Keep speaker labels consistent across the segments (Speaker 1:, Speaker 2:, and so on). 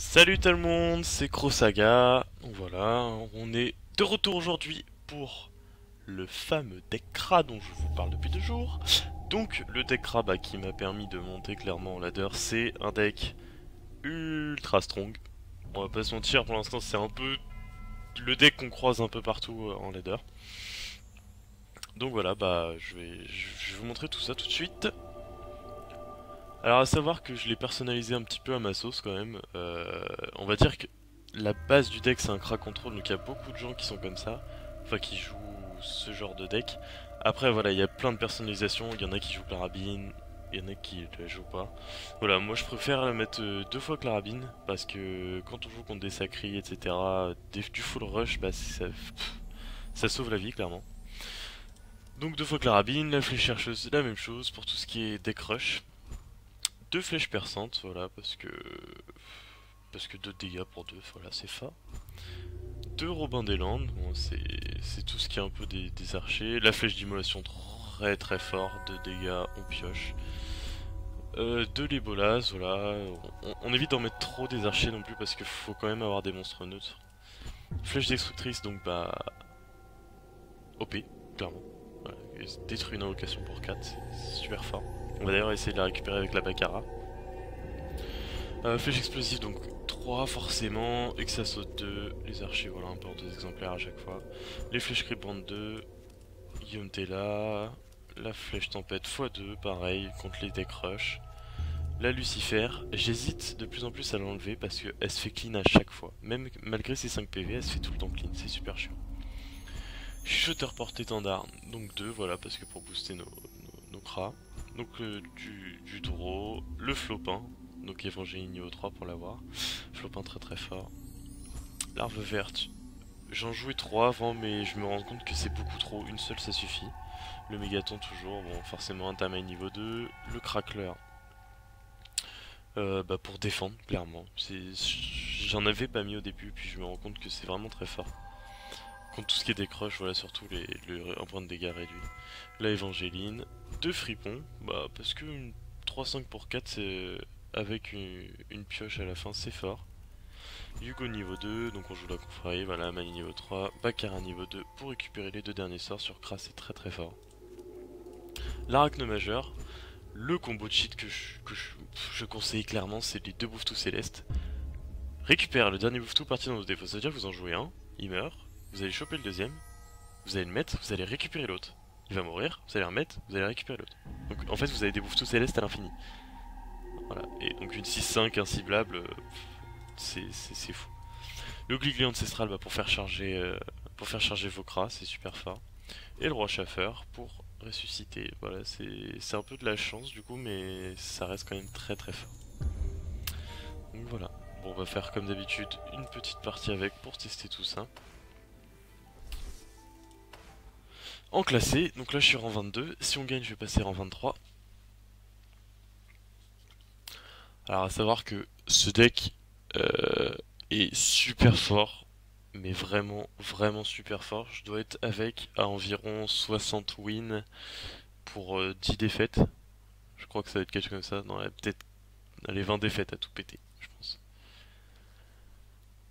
Speaker 1: Salut tout le monde, c'est Crosaga. Donc voilà, on est de retour aujourd'hui pour le fameux deck Kra dont je vous parle depuis 2 jours. Donc le deck Kra qui m'a permis de monter clairement en ladder, c'est un deck ultra strong. On va pas se mentir, pour l'instant c'est un peu le deck qu'on croise un peu partout en ladder. Donc voilà, je vais vous montrer tout ça tout de suite. Alors à savoir que je l'ai personnalisé un petit peu à ma sauce quand même. On va dire que la base du deck c'est un Kra control, donc il y a beaucoup de gens qui sont comme ça, enfin qui jouent ce genre de deck. Après voilà, il y a plein de personnalisations, il y en a qui jouent Clarabine, il y en a qui la jouent pas. Voilà, moi je préfère la mettre 2 fois Clarabine, parce que quand on joue contre des sacris, etc., du full rush, bah ça sauve la vie clairement. Donc 2 fois Clarabine, la flèche chercheuse, la même chose pour tout ce qui est deck rush. 2 flèches perçantes, voilà, parce que 2 dégâts pour 2, voilà, c'est fort. 2 Robins des Landes, bon, c'est tout ce qui est un peu des archers. La flèche d'immolation très très fort, 2 dégâts, on pioche. 2 Lébolas, voilà. On évite d'en mettre trop des archers non plus parce qu'il faut quand même avoir des monstres neutres. Flèche destructrice, donc bah OP, clairement. Voilà. Détruit une invocation pour 4, c'est super fort. On va d'ailleurs essayer de la récupérer avec la Baccara. Flèche explosive, donc 3 forcément, et que ça saute 2, les archers, voilà, un peu en 2 exemplaires à chaque fois. Les flèches cribantes 2, Guillaume Tella, la flèche tempête x2, pareil, contre les deck rush. La Lucifer, j'hésite de plus en plus à l'enlever parce qu'elle se fait clean à chaque fois. Même malgré ses 5 PV, elle se fait tout le temps clean, c'est super chiant. Chuchoteur porte-étendard, donc 2, voilà, parce que pour booster nos cras. Donc du taureau, le flopin, donc Évangéline niveau 3 pour l'avoir. Flopin très très fort. Larve verte, j'en jouais 3 avant, mais je me rends compte que c'est beaucoup trop, une seule ça suffit. Le mégaton toujours, bon forcément un Tamai niveau 2. Le crackler, pour défendre, clairement. J'en avais pas mis au début, puis je me rends compte que c'est vraiment très fort. Contre tout ce qui est décroche, voilà, surtout un point de dégâts réduit. La Évangéline, 2 fripons, parce que une 3-5 pour 4, c'est avec une pioche à la fin, c'est fort. Hugo niveau 2, donc on joue la confrérie, voilà, Mani niveau 3, Baccarat niveau 2 pour récupérer les 2 derniers sorts sur Kra, c'est très très fort. L'Arachne majeur, le combo de cheat que je conseille clairement, c'est les 2 bouffetous célestes. Récupère le dernier bouffetou parti dans vos défauts, c'est-à-dire que vous en jouez un, il meurt, vous allez choper le deuxième, vous allez le mettre, vous allez récupérer l'autre. Il va mourir, vous allez le remettre, vous allez récupérer l'autre. Donc en fait vous avez des bouffetous célestes à l'infini. Voilà, et donc une 6-5 inciblable, c'est fou. Le Gligli ancestral pour faire charger vos cras, c'est super fort. Et le roi chaffeur pour ressusciter. Voilà, c'est un peu de la chance du coup, mais ça reste quand même très très fort. Donc voilà. Bon, on va faire comme d'habitude une petite partie avec pour tester tout ça. En classé, donc là je suis en 22. Si on gagne, je vais passer en 23. Alors à savoir que ce deck est super fort, mais vraiment, vraiment super fort. Je dois être avec à environ 60 wins pour 10 défaites. Je crois que ça va être quelque chose comme ça. Non, peut-être les 20 défaites à tout péter, je pense.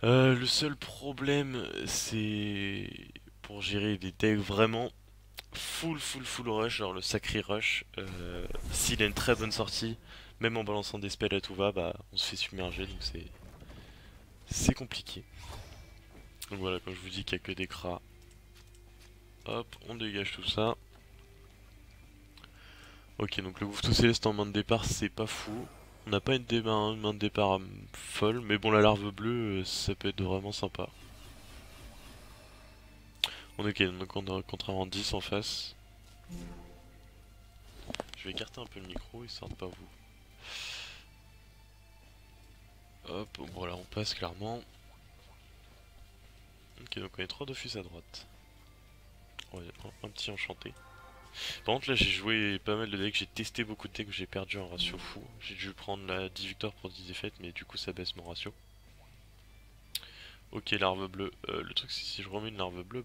Speaker 1: Le seul problème, c'est pour gérer des decks vraiment full rush, genre le sacré rush. S'il a une très bonne sortie, même en balançant des spells à tout va, bah on se fait submerger, donc c'est compliqué. Donc voilà, quand je vous dis qu'il n'y a que des cras, hop, on dégage tout ça. Ok, donc le tout céleste en main de départ, c'est pas fou. On n'a pas une main de départ folle, mais bon, la larve bleue, ça peut être vraiment sympa. On est ok, donc on a contrairement 10 en face. Je vais écarter un peu le micro, histoire de pas vous. Hop, voilà, on passe clairement. Ok, donc on est 3 Dofus à droite. Ouais, un petit enchanté. Par contre, là, j'ai joué pas mal de decks, j'ai testé beaucoup de decks, j'ai perdu un ratio fou. J'ai dû prendre la 10 victoires pour 10 défaites, mais du coup, ça baisse mon ratio. Ok, larve bleue. Le truc, c'est que si je remets une larve bleue,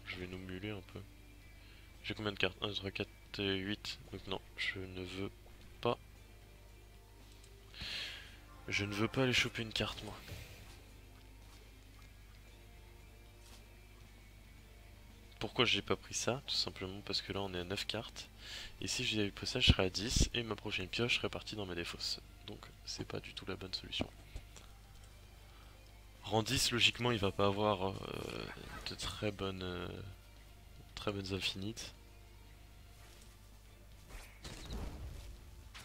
Speaker 1: je vais nous muler un peu. J'ai combien de cartes? 1, 2, 3, 4, 8. Donc non, je ne veux pas. Je ne veux pas aller choper une carte moi. Pourquoi j'ai pas pris ça? Tout simplement parce que là on est à 9 cartes. Et si j'avais pris ça je serais à 10 et ma prochaine pioche serait partie dans mes défausses. Donc c'est pas du tout la bonne solution. Rang 10 logiquement il va pas avoir de très bonnes infinites.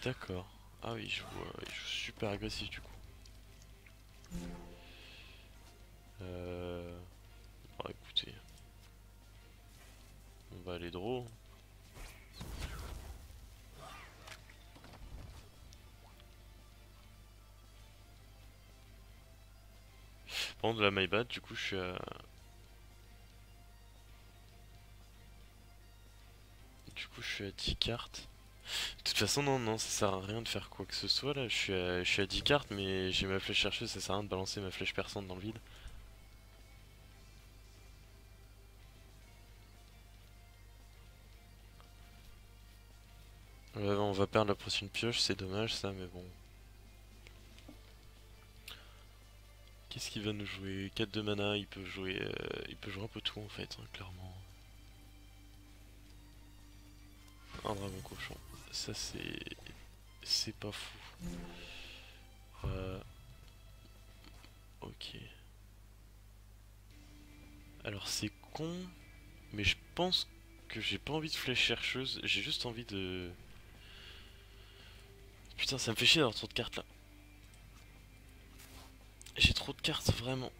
Speaker 1: D'accord. Ah oui, je vois, il joue super agressif du coup. Bon, écoutez, on va aller draw. Par contre, la my bad, du coup, je suis à... Du coup, je suis à 10 cartes. De toute façon, non, ça sert à rien de faire quoi que ce soit là. Je suis à 10 cartes, mais j'ai ma flèche chercheuse, ça sert à rien de balancer ma flèche perçante dans le vide. Ouais, on va perdre la prochaine pioche, c'est dommage ça, mais bon. Qu'est-ce qu'il va nous jouer? 4 de mana, il peut jouer un peu tout en fait, hein, clairement. Un dragon cochon, ça c'est pas fou. Ok. Alors c'est con, mais je pense que j'ai pas envie de flèche chercheuse, j'ai juste envie de... Putain, ça me fait chier d'avoir trop de cartes là. J'ai trop de cartes, vraiment.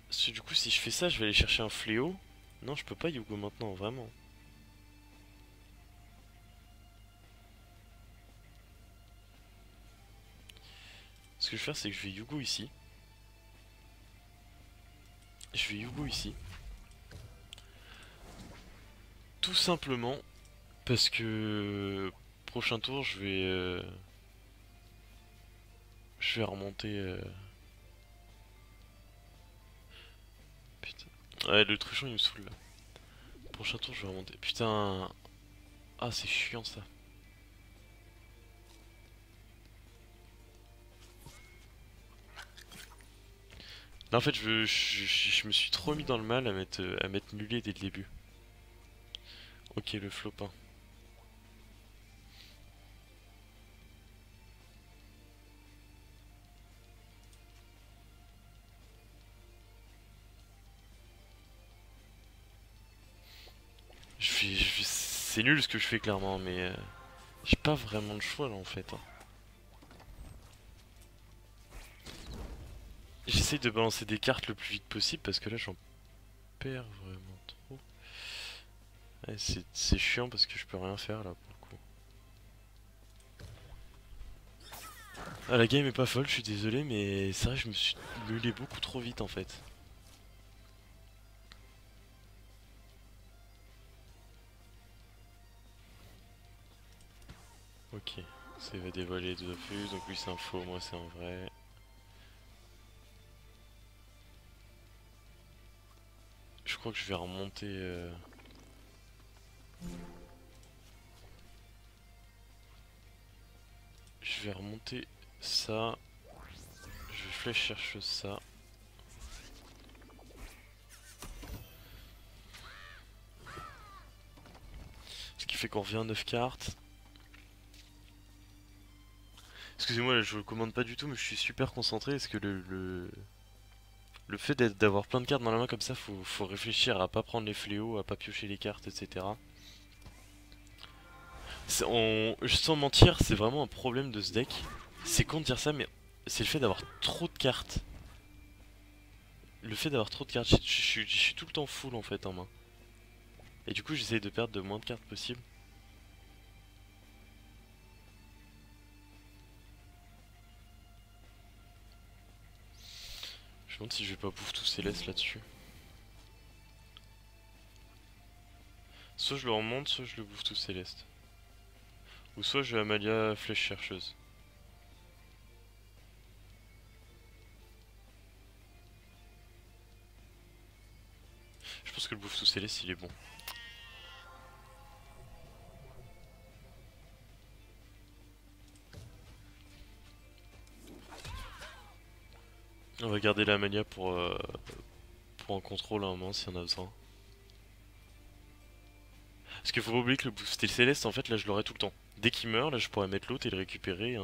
Speaker 1: Parce que du coup, si je fais ça, je vais aller chercher un fléau. Non, je peux pas Yugo maintenant, vraiment. Ce que je vais faire, c'est que je vais Yugo ici. Je vais Yugo ici. Tout simplement parce que prochain tour, je vais remonter. Putain. Ouais, le truchon il me saoule là. Prochain tour, je vais remonter. Putain. Ah, c'est chiant ça. Là, en fait, je me suis trop mis dans le mal à mettre mulet dès le début. Ok, le flopin. C'est nul ce que je fais clairement, mais j'ai pas vraiment le choix là en fait, hein. J'essaye de balancer des cartes le plus vite possible parce que là j'en perds vraiment trop. Ouais, c'est chiant parce que je peux rien faire là pour le coup. Ah, la game est pas folle, je suis désolé, mais c'est vrai que je me suis mulé beaucoup trop vite en fait. Ok, ça il va dévoiler deux plus, donc lui c'est un faux, moi c'est un vrai. Je crois que je vais remonter. Je vais remonter ça. Je vais flèche chercheuse ça. Ce qui fait qu'on revient à 9 cartes. Excusez-moi, je le commande pas du tout, mais je suis super concentré parce que le fait d'avoir plein de cartes dans la main comme ça, faut réfléchir à pas prendre les fléaux, à pas piocher les cartes, etc. Sans mentir, c'est vraiment un problème de ce deck. C'est con de dire ça, mais c'est le fait d'avoir trop de cartes. Le fait d'avoir trop de cartes, je suis tout le temps full en fait en main. Et du coup, j'essaye de perdre de moins de cartes possible. Je me demande si je vais pas bouffer tous ces laisses là-dessus. Soit je le remonte, soit je le bouffe tout céleste. Ou soit je vais Amalia flèche chercheuse. Je pense que le bouffe tout céleste il est bon. On va garder la mania pour un contrôle à un moment si on a besoin. Parce qu'il faut pas oublier que le booster céleste, en fait, là je l'aurai tout le temps. Dès qu'il meurt, là je pourrais mettre l'autre et le récupérer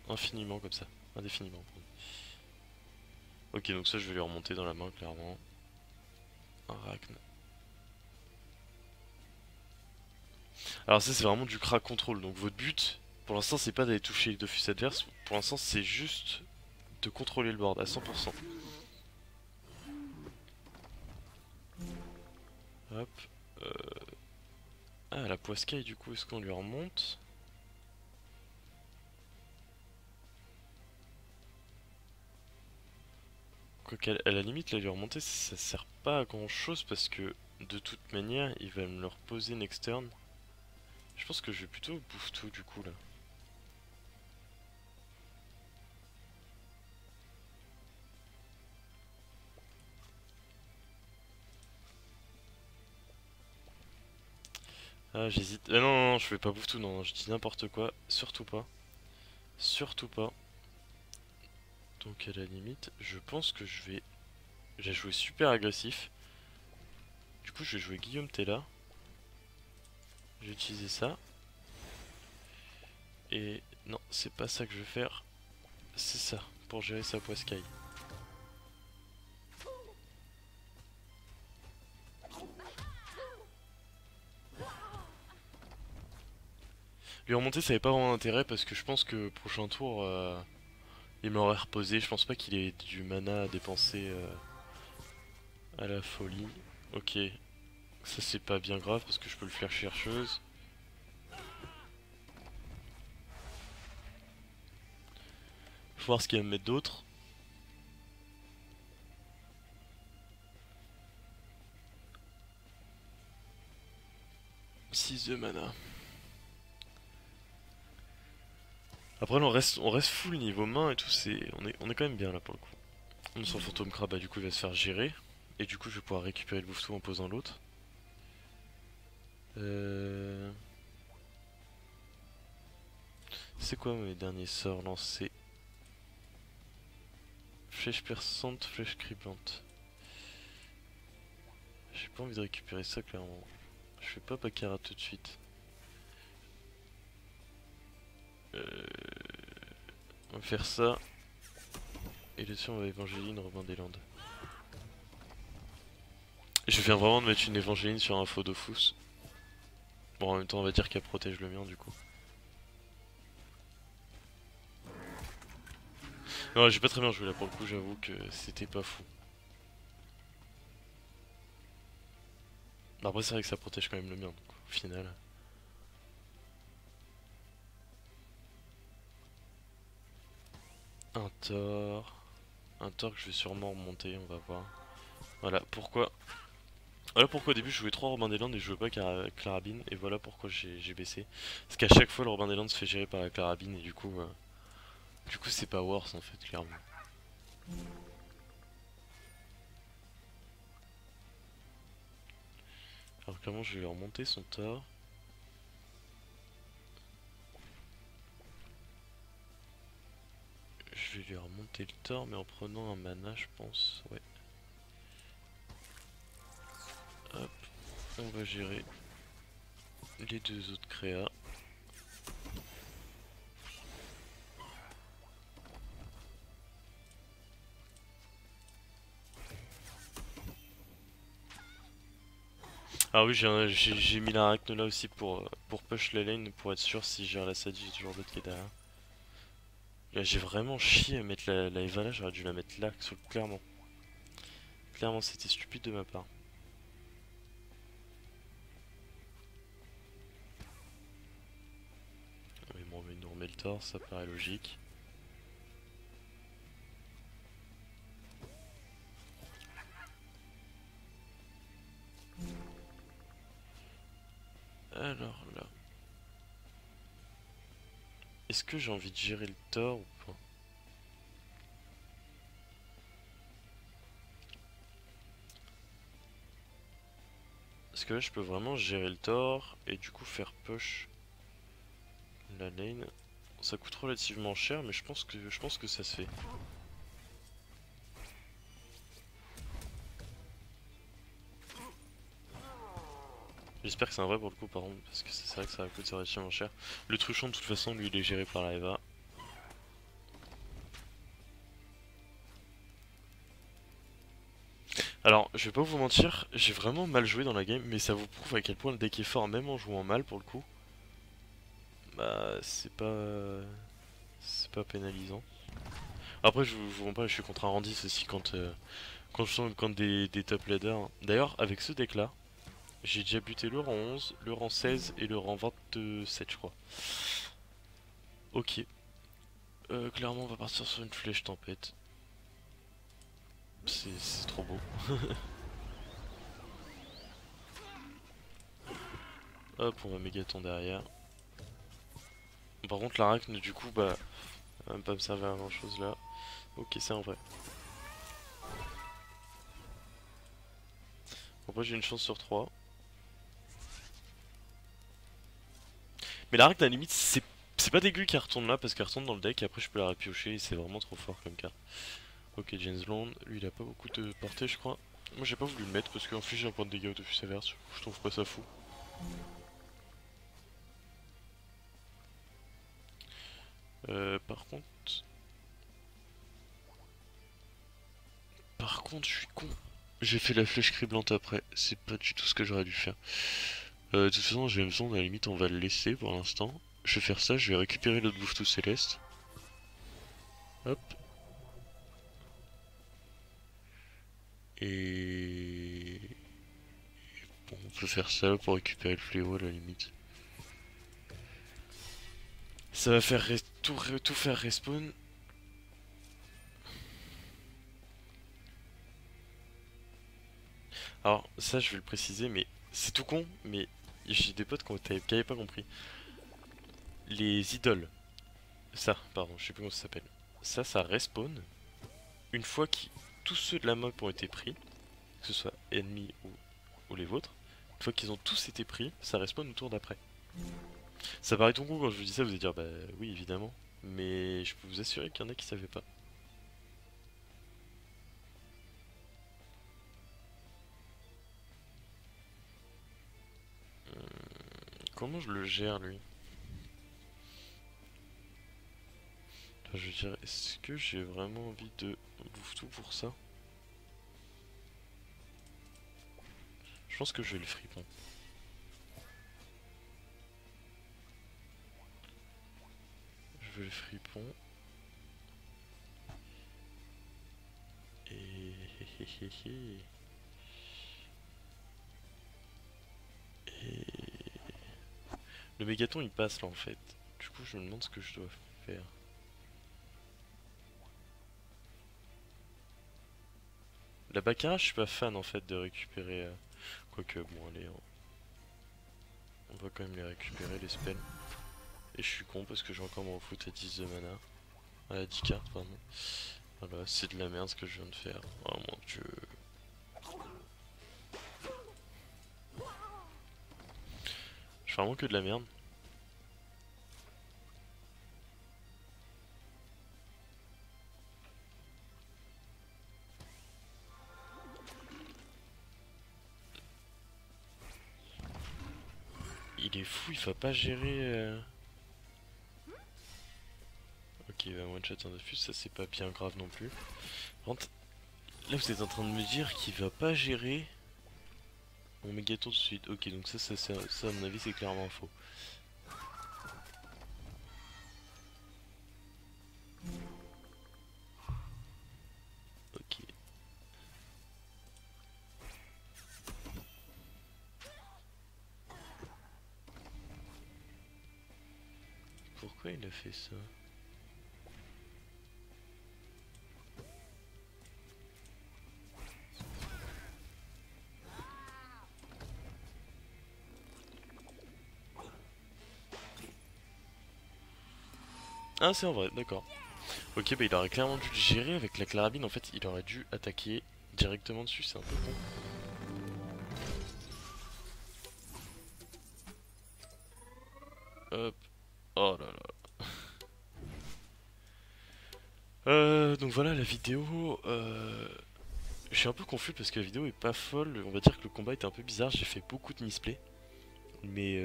Speaker 1: infiniment comme ça. Indéfiniment. Ok, donc ça je vais lui remonter dans la main, clairement. Un Arachne. Alors ça c'est vraiment du crack contrôle, donc votre but, pour l'instant c'est pas d'aller toucher les Dofus adverses, pour l'instant c'est juste de contrôler le board à 100%. Hop. Euh... Ah, la poiscaille du coup, est-ce qu'on lui remonte? Quoiqu'à la limite, là, lui remonter, ça sert pas à grand chose parce que de toute manière, il va me le reposer next turn. Je pense que je vais plutôt bouffe tout du coup là. Ah, j'hésite. Ah non, non, non, je fais pas bouffe tout, non, non, je dis n'importe quoi. Surtout pas. Surtout pas. Donc à la limite, je pense que je vais... J'ai joué super agressif. Du coup, je vais jouer Guillaume Tella. Je vais utiliser ça. Et non, c'est pas ça que je vais faire. C'est ça, pour gérer sa poiscaille. Lui remonter, ça avait pas vraiment d'intérêt parce que je pense que prochain tour, il m'aurait reposé. Je pense pas qu'il ait du mana à dépenser à la folie. Ok, ça c'est pas bien grave parce que je peux le faire chercheuse. Faut voir ce qu'il va me mettre d'autre. 6 de mana. Après on reste full niveau main et tout, on est quand même bien là pour le coup. Son fantôme crabe, bah, du coup il va se faire gérer. Et du coup je vais pouvoir récupérer le bouffe-tout en posant l'autre. C'est quoi mes derniers sorts lancés? Flèche perçante, flèche criblante. J'ai pas envie de récupérer ça clairement. Je fais pas Baccarat tout de suite. On va faire ça. Et dessus on va Évangéline, Robin des Landes. Je viens vraiment de mettre une Évangéline sur un faux Dofus. Bon, en même temps on va dire qu'elle protège le mien du coup. Non, j'ai pas très bien joué là pour le coup, j'avoue que c'était pas fou. Après c'est vrai que ça protège quand même le mien, donc au final. Un tort. Un tort que je vais sûrement remonter, on va voir. Voilà pourquoi. Voilà pourquoi au début je jouais 3 Robin des Landes et je jouais pas Carabine. Et voilà pourquoi j'ai baissé. Parce qu'à chaque fois le Robin des Landes se fait gérer par la Carabine et du coup c'est pas worse en fait, clairement. Alors clairement je vais remonter son tort. Je vais lui remonter le tort mais en prenant un mana je pense, ouais. Hop, on va gérer les deux autres créas. Ah oui j'ai mis l'arachne là aussi pour push la lane pour être sûr si je gère la Sadi j'ai toujours d'autres qui est derrière. Là j'ai vraiment chié à mettre la Eva là, j'aurais dû la mettre là, clairement. Clairement c'était stupide de ma part. Oui, bon, il nous remet le tort, ça paraît logique. Alors là. Est-ce que j'ai envie de gérer le tort ou pas? Parce que là je peux vraiment gérer le tort et du coup faire push la lane. Ça coûte relativement cher mais je pense que ça se fait. J'espère que c'est un vrai pour le coup par contre, parce que c'est vrai que ça coûte relativement cher. Le truchon de toute façon lui il est géré par la Eva. Alors je vais pas vous mentir, j'ai vraiment mal joué dans la game, mais ça vous prouve à quel point le deck est fort même en jouant mal pour le coup. Bah c'est pas pénalisant. Après je vous mens pas, je suis contre un Randy aussi quand je sens contre des top leaders. D'ailleurs avec ce deck là, j'ai déjà buté le rang 11, le rang 16 et le rang 27 je crois. Ok. Clairement on va partir sur une flèche tempête. C'est trop beau. Hop, on va mégaton derrière. Par contre l'arachne du coup bah va même pas me servir à grand chose là. Ok c'est un vrai. Après j'ai une chance sur 3. Mais l'arachne à la limite c'est pas dégueu qu'elle retourne là parce qu'elle retourne dans le deck et après je peux la répiocher et c'est vraiment trop fort comme carte. Ok James Bond, lui il a pas beaucoup de portée je crois. Moi j'ai pas voulu le mettre parce qu'inflige un point de dégâts au dessus sévère, je trouve pas ça fou. Par contre... Par contre je suis con. J'ai fait la flèche criblante après, c'est pas du tout ce que j'aurais dû faire. De toute façon James Bond à la limite on va le laisser pour l'instant. Je vais faire ça, je vais récupérer l'autre bouffe tout céleste. Hop. Et... Bon, on peut faire ça pour récupérer le fléau à la limite. Ça va faire tout faire respawn. Alors ça je vais le préciser mais c'est tout con mais j'ai des potes qui avaient pas compris. Les idoles, ça pardon je sais plus comment ça s'appelle. Ça respawn une fois que tous ceux de la map ont été pris, que ce soit ennemis ou les vôtres. Une fois qu'ils ont tous été pris, ça respawn au tour d'après. Ça paraît tout con quand je vous dis ça, vous allez dire bah oui évidemment. Mais je peux vous assurer qu'il y en a qui savaient pas. Comment je le gère lui? Enfin, je veux dire, est-ce que j'ai vraiment envie de bouffer tout pour ça? Je pense que je vais le fripon. Je vais le fripon. Et... Et... Le mégaton il passe là en fait. Du coup je me demande ce que je dois faire. La baccarat je suis pas fan en fait de récupérer... Quoique bon allez, on va quand même les récupérer les spells. Et je suis con parce que j'ai encore mon foot à 10 de mana. À 10 cartes pardon. Voilà, c'est de la merde ce que je viens de faire. Oh mon dieu. Je fais vraiment que de la merde. Il est fou, il va pas gérer... Ok, il va one shot un diffuse, ça c'est pas bien grave non plus. Par contre, là vous êtes en train de me dire qu'il va pas gérer mon mégaton tout de suite. Ok, donc ça à mon avis c'est clairement faux. Ok. Pourquoi il a fait ça? Ah c'est en vrai, d'accord. Ok, bah il aurait clairement dû le gérer avec la carabine. En fait, il aurait dû attaquer directement dessus, c'est un peu con. Hop. Oh là là. Donc voilà la vidéo. Je suis un peu confus parce que la vidéo est pas folle. On va dire que le combat était un peu bizarre. J'ai fait beaucoup de misplay. Mais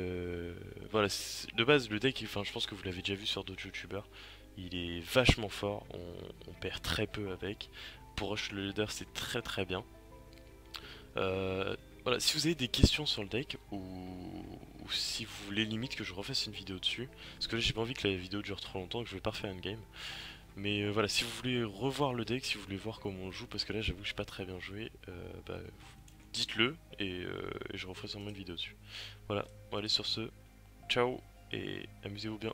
Speaker 1: voilà, de base le deck, enfin je pense que vous l'avez déjà vu sur d'autres youtubeurs, il est vachement fort, on perd très peu avec. Pour rush le leader c'est très très bien. Voilà, si vous avez des questions sur le deck, ou si vous voulez limite que je refasse une vidéo dessus, parce que là j'ai pas envie que la vidéo dure trop longtemps, que je vais pas refaire une game. Mais voilà, si vous voulez revoir le deck, si vous voulez voir comment on le joue, parce que là j'avoue que je suis pas très bien joué, bah, dites-le et je referai sûrement une vidéo dessus. Voilà, bon allez sur ce, ciao et amusez-vous bien.